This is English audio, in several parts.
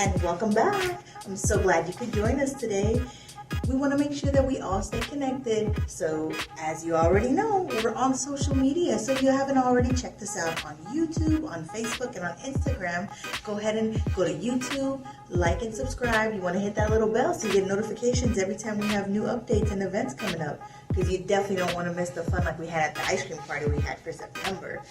and welcome back. I'm so glad you could join us today. We want to make sure that we all stay connected. So as you already know, we're on social media. So if you haven't already checked us out on YouTube, on Facebook, and on Instagram, go ahead and go to YouTube, like and subscribe. You want to hit that little bell so you get notifications every time we have new updates and events coming up. Because you definitely don't want to miss the fun like we had at the ice cream party we had for September.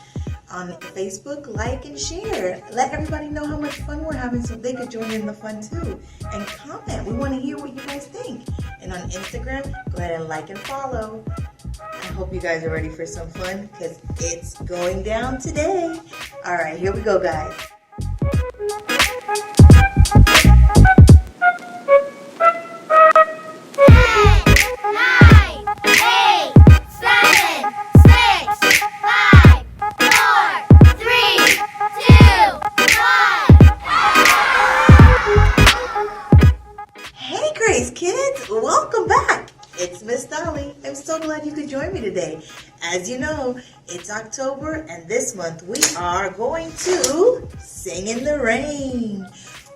On Facebook, like and share. Let everybody know how much fun we're having so they could join in the fun too. And comment. We want to hear what you guys think. And on Instagram, go ahead and like and follow. I hope you guys are ready for some fun because it's going down today. All right, here we go, guys. Welcome back. It's Miss Dolly. I'm so glad you could join me today. As you know, it's October and this month we are going to sing in the rain.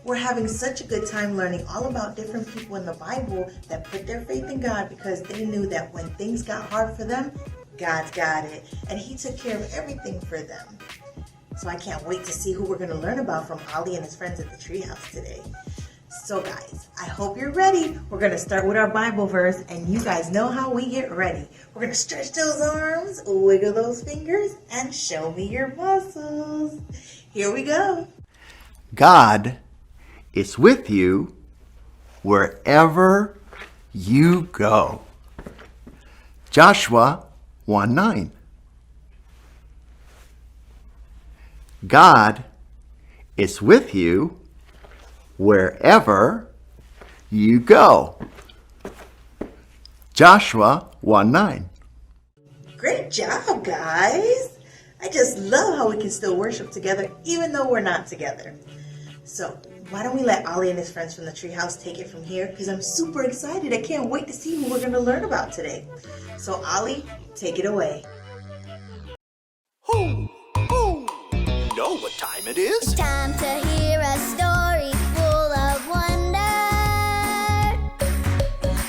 We're having such a good time learning all about different people in the Bible that put their faith in God because they knew that when things got hard for them, God's got it. And He took care of everything for them. So I can't wait to see who we're going to learn about from Ollie and his friends at the treehouse today. So guys, I hope you're ready. We're going to start with our Bible verse, and you guys know how we get ready. We're going to stretch those arms, wiggle those fingers, and show me your muscles. Here we go. God is with you wherever you go. Joshua 1:9. God is with you wherever you go. Joshua 1:9. Great job, guys. I just love how we can still worship together even though we're not together. So why don't we let Ollie and his friends from the treehouse take it from here because I'm super excited. I can't wait to see who we're going to learn about today. So Ollie, take it away. Ho, ho. You know what time it is? It's time to hear a story full of wonder.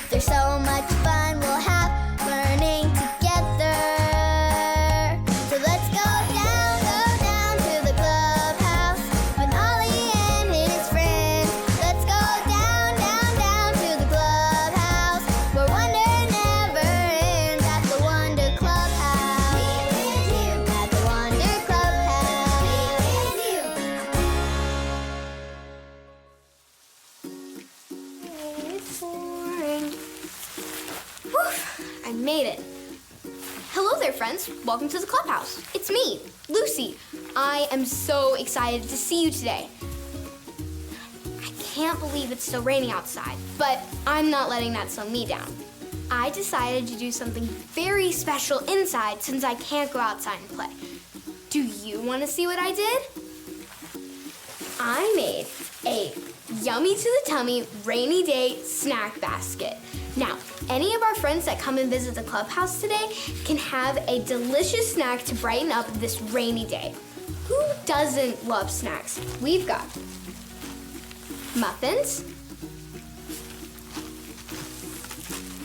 There's so much fun we'll have learning together. So let's go down to the clubhouse with Ollie and his friends. Let's go down to the clubhouse where wonder never ends at the Wonder Clubhouse. At the Wonder Clubhouse. It's boring. Whew, I made it. Hello there, friends. Welcome to the clubhouse. It's me, Lucy. I am so excited to see you today. I can't believe it's still raining outside, but I'm not letting that slow me down. I decided to do something very special inside since I can't go outside and play. Do you want to see what I did? I made a yummy to the tummy rainy day snack basket. Now, any of our friends that come and visit the clubhouse today can have a delicious snack to brighten up this rainy day. Who doesn't love snacks? We've got muffins,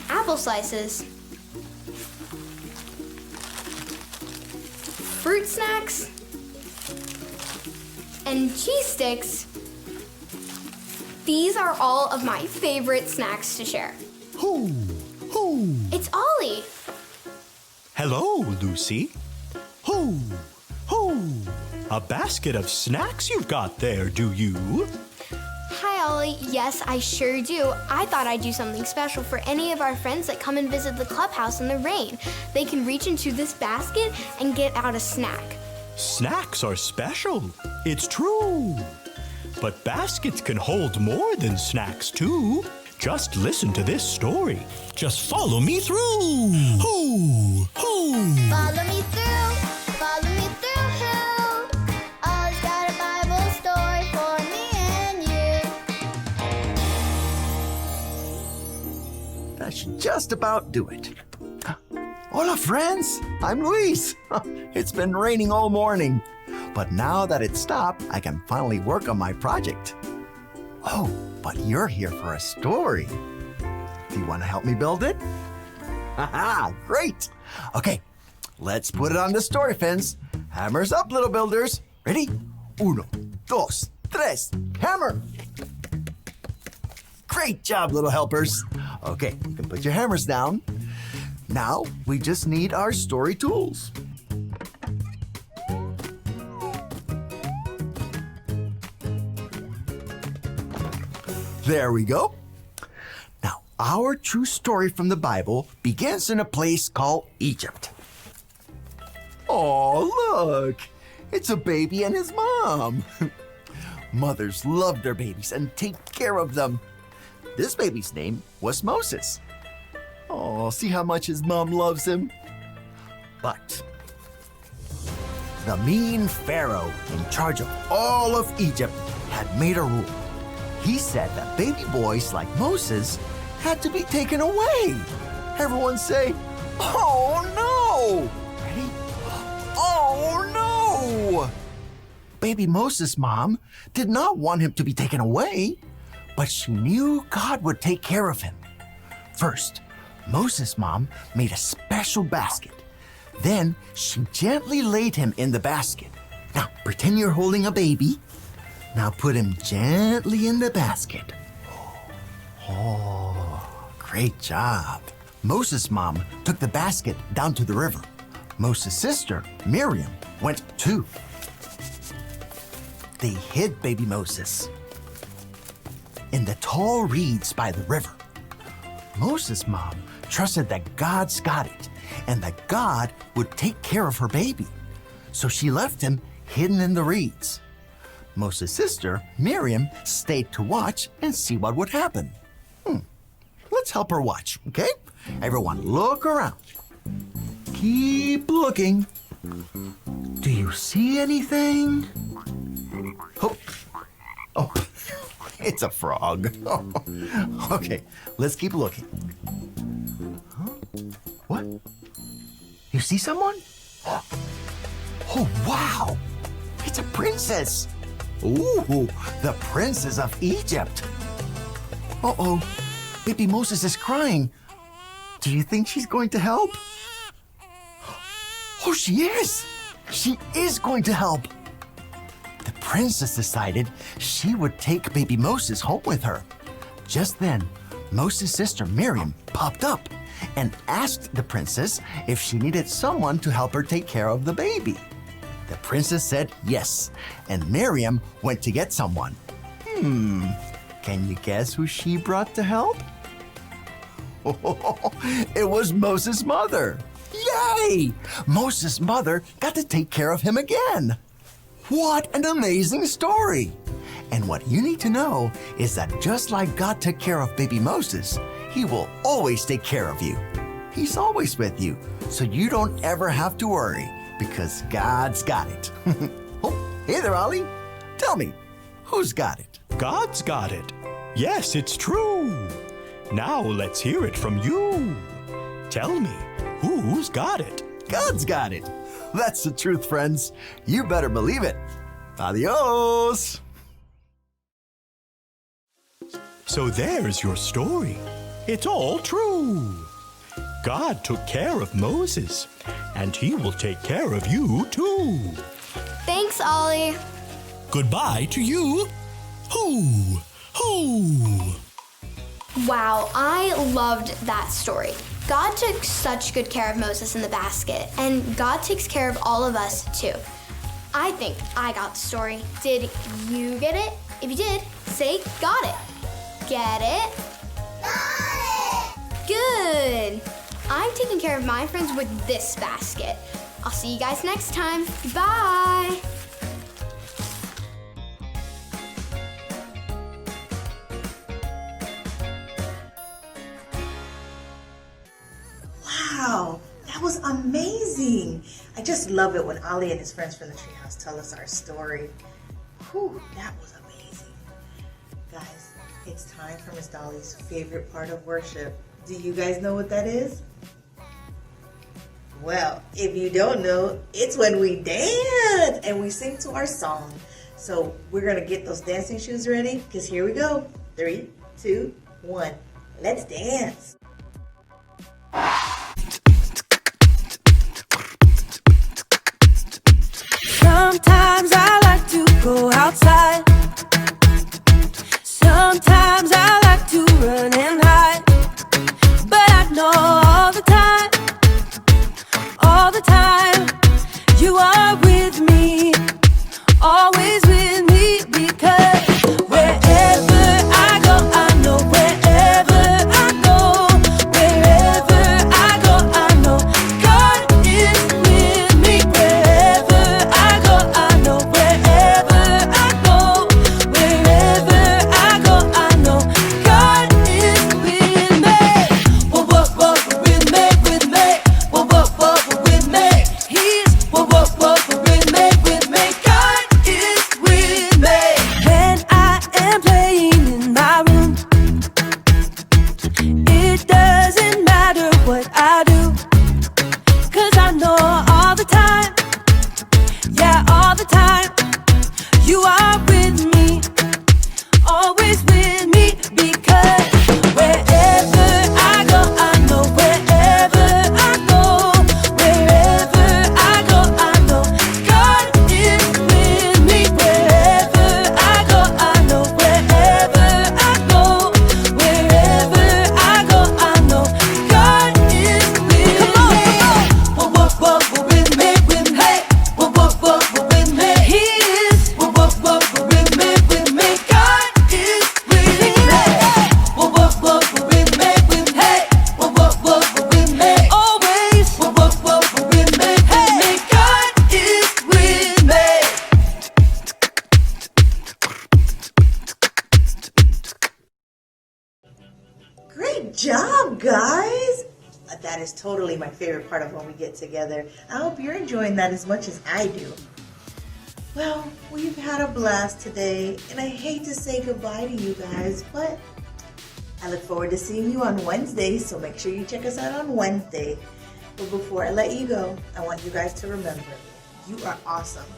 apple slices, fruit snacks, and cheese sticks. These are all of my favorite snacks to share. Ho, ho. It's Ollie. Hello, Lucy. Ho, ho. A basket of snacks you've got there, do you? Hi, Ollie. Yes, I sure do. I thought I'd do something special for any of our friends that come and visit the clubhouse in the rain. They can reach into this basket and get out a snack. Snacks are special. It's true. But baskets can hold more than snacks, too. Just listen to this story. Just follow me through. Ho, ho. Follow me through. Follow me through. Ollie's got a Bible story for me and you. That should just about do it. Hola, friends. I'm Luis. It's been raining all morning. But now that it's stopped, I can finally work on my project. Oh, but you're here for a story. Do you want to help me build it? Haha, great. Okay, let's put it on the story fence. Hammers up, little builders. Ready? Uno, dos, tres, hammer. Great job, little helpers. Okay, you can put your hammers down. Now, we just need our story tools. There we go. Now, our true story from the Bible begins in a place called Egypt. Oh, look! It's a baby and his mom. Mothers love their babies and take care of them. This baby's name was Moses. Oh, see how much his mom loves him? But the mean Pharaoh in charge of all of Egypt had made a rule. He said that baby boys like Moses had to be taken away. Everyone say, "Oh no!" Ready? Oh no! Baby Moses' mom did not want him to be taken away, but she knew God would take care of him. First, Moses' mom made a special basket. Then she gently laid him in the basket. Now pretend you're holding a baby. Now put him gently in the basket. Oh, great job. Moses' mom took the basket down to the river. Moses' sister, Miriam, went too. They hid baby Moses in the tall reeds by the river. Moses' mom trusted that God's got it and that God would take care of her baby. So she left him hidden in the reeds. Moses' sister, Miriam, stayed to watch and see what would happen. Let's help her watch, okay? Everyone, look around. Keep looking. Do you see anything? Oh, it's a frog. Okay, let's keep looking. Huh? What? You see someone? Oh, wow! It's a princess! Ooh, the princess of Egypt. Uh-oh, baby Moses is crying. Do you think she's going to help? Oh, she is! She is going to help. The princess decided she would take baby Moses home with her. Just then, Moses' sister Miriam popped up and asked the princess if she needed someone to help her take care of the baby. The princess said yes, and Miriam went to get someone. Can you guess who she brought to help? It was Moses' mother. Yay! Moses' mother got to take care of him again. What an amazing story! And what you need to know is that just like God took care of baby Moses, he will always take care of you. He's always with you, so you don't ever have to worry because God's got it. Oh, hey there, Ollie. Tell me, who's got it? God's got it. Yes, it's true. Now let's hear it from you. Tell me, who's got it? God's got it. That's the truth, friends. You better believe it. Adios. So there's your story. It's all true. God took care of Moses, and he will take care of you too. Thanks, Ollie. Goodbye to you. Hoo, hoo. Wow, I loved that story. God took such good care of Moses in the basket, and God takes care of all of us too. I think I got the story. Did you get it? If you did, say got it. Get it? Got it! Good. I'm taking care of my friends with this basket. I'll see you guys next time. Bye. Wow, that was amazing. I just love it when Ollie and his friends from the treehouse tell us our story. Whew, that was amazing. Guys, it's time for Miss Dolly's favorite part of worship. Do you guys know what that is? Well, if you don't know, it's when we dance and we sing to our song. So we're gonna get those dancing shoes ready, because here we go. 3, 2, 1. Let's dance. Sometimes I like to go outside. Sometimes I like to run and hide. But I know all the time, you are with me, always with me, because wherever I go, I know wherever I go, wherever I go, I know God is with me. Wherever I go, I know wherever I go, wherever I go, I know God is with me. Whoa, whoa, whoa, with me, with me. Whoa, whoa, whoa, with me. He's whoa, whoa, whoa, with me, with me. God is with me. When I am playing in my room, it doesn't matter what I do, 'cause I know all the time, yeah, all the time, you are with me, always with me, because wherever I go, I know wherever I go, wherever I go, I know God is with me. Wherever I go, I know wherever I go, wherever I go, I know God is with me. Whoa, whoa, whoa, with me, with me. Whoa, whoa, whoa, with me. He is. Whoa, whoa, whoa, with me, with me. God is with me. Whoa, whoa, whoa, with me, with me. Whoa, whoa, whoa, with me. Always. Whoa, whoa, whoa, with me, with me. God is with me. Great job, guys! That is totally my favorite part of when we get together. I hope you're enjoying that as much as I do. Well, we've had a blast today, and I hate to say goodbye to you guys, but I look forward to seeing you on Wednesday, so make sure you check us out on Wednesday. But before I let you go, I want you guys to remember, you are awesome.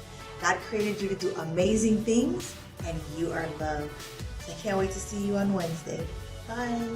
God created you to do amazing things, and you are loved. I can't wait to see you on Wednesday. Bye.